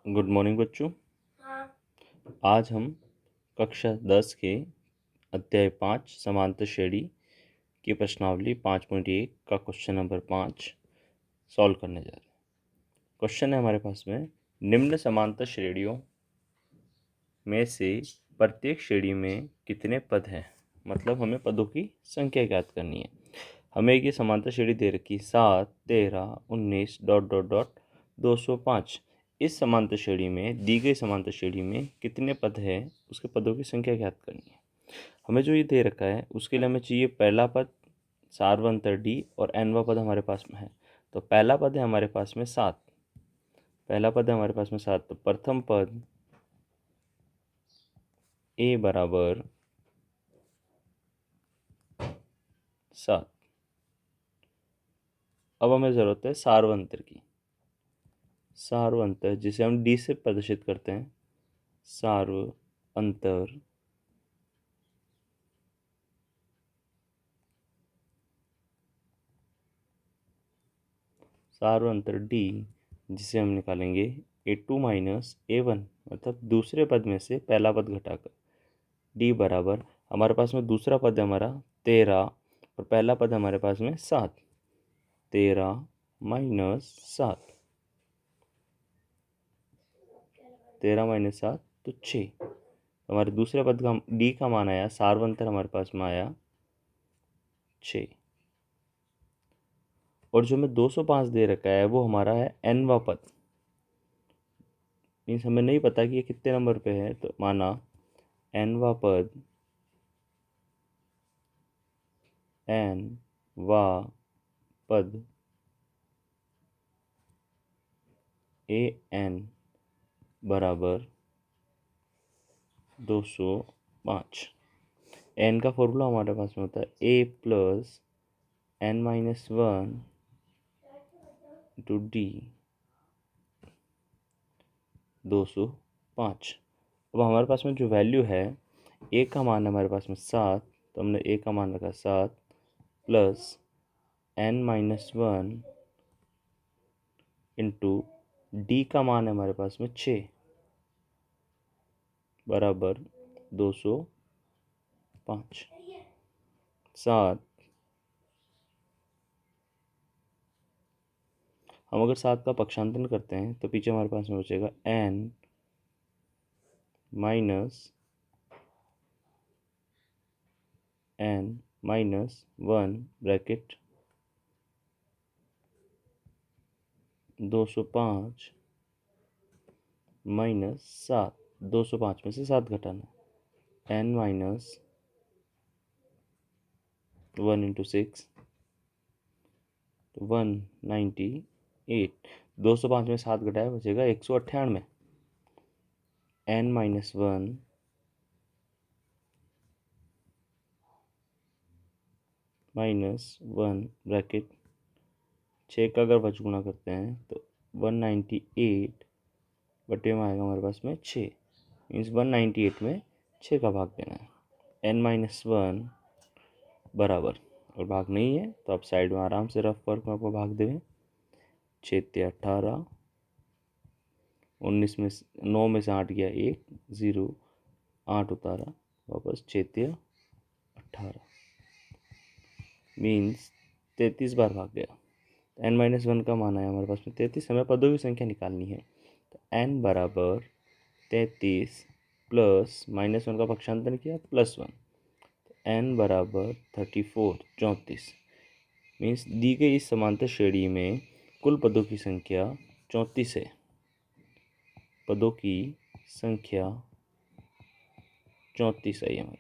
Good morning बच्चों। आज हम कक्षा 10 के अध्याय 5 समांतर श्रेणी की प्रश्नावली 5.1 का क्वेश्चन नंबर 5 सॉल्व करने जा रहे हैं। क्वेश्चन है हमारे पास में, निम्न समांतर श्रेणियों में से प्रत्येक श्रेणी में कितने पद हैं। मतलब हमें पदों की संख्या ज्ञात करनी है। हमें ये समांतर श्रेणी दे रखी 7, 13, 19 डॉट डॉट डॉट 205। इस समांतर श्रेणी में, दी गई समांतर श्रेणी में कितने पद है, उसके पदों की संख्या ज्ञात करनी है। हमें जो ये दे रखा है उसके लिए हमें चाहिए पहला पद, सार्वंतर डी और एनवा पद हमारे पास में है। तो पहला पद है हमारे पास में 7। पहला पद है हमारे पास में 7। तो प्रथम पद ए बराबर 7। अब हमें ज़रूरत है सार्वंतर की। सार्वंतर जिसे हम डी से प्रदर्शित करते हैं। सार्वंतर सार्वंतर डी जिसे हम निकालेंगे A2 माइनस A1, मतलब दूसरे पद में से पहला पद घटाकर। डी बराबर हमारे पास में दूसरा पद है हमारा 13 और पहला पद हमारे पास में 7। 13 माइनस 7, 13 माइनस 7 तो 6। हमारे दूसरे पद का डी का मान आया, सार्वंतर हमारे पास में आया 6। और जो हमें 205 दे रखा है वो हमारा है एनवा पद। मीन्स हमें नहीं पता कि ये कितने नंबर पे है, तो माना एनवा पद, एन वा पद ए एन बराबर 205। एन का फॉर्मूला हमारे पास में होता है A plus N minus 1 to D 205। अब हमारे पास में जो वैल्यू है, ए का मान है हमारे पास में 7, तो हमने ए का मान रखा 7 plus N minus 1 into D का मान है हमारे पास में 6 बराबर 205। 7, हम अगर 7 का पक्षांतरण करते हैं तो पीछे हमारे पास में बचेगा एन माइनस 1 ब्रैकेट 205 माइनस 7। 205 में से 7 घटाना, एन माइनस 1 इंटू 6 198। 205 में 7 घटाया बचेगा 198। एन माइनस 1 माइनस 1 ब्रैकेट 6 का अगर बचगुणा करते हैं तो 198 बटे में आएगा हमारे पास में 6। मीन्स 198 में 6 का भाग देना है। एन माइनस 1 बराबर, और भाग नहीं है तो आप साइड में आराम से रफ वर्क में आपको भाग दें। 6 18, 19 में 9 में से 8 गया 1 0, 8 उतारा वापस 6 18, मीन्स 33 बार भाग गया। एन माइनस 1 का मान आया हमारे पास में 33। हमें पदों की संख्या निकालनी है। तो एन बराबर 33 प्लस माइनस 1 का पक्षांतरण किया प्लस 1, तो एन बराबर 34 मीन्स दी गई इस समांतर श्रेणी में कुल पदों की संख्या 34 है। पदों की संख्या 34 आई हमारे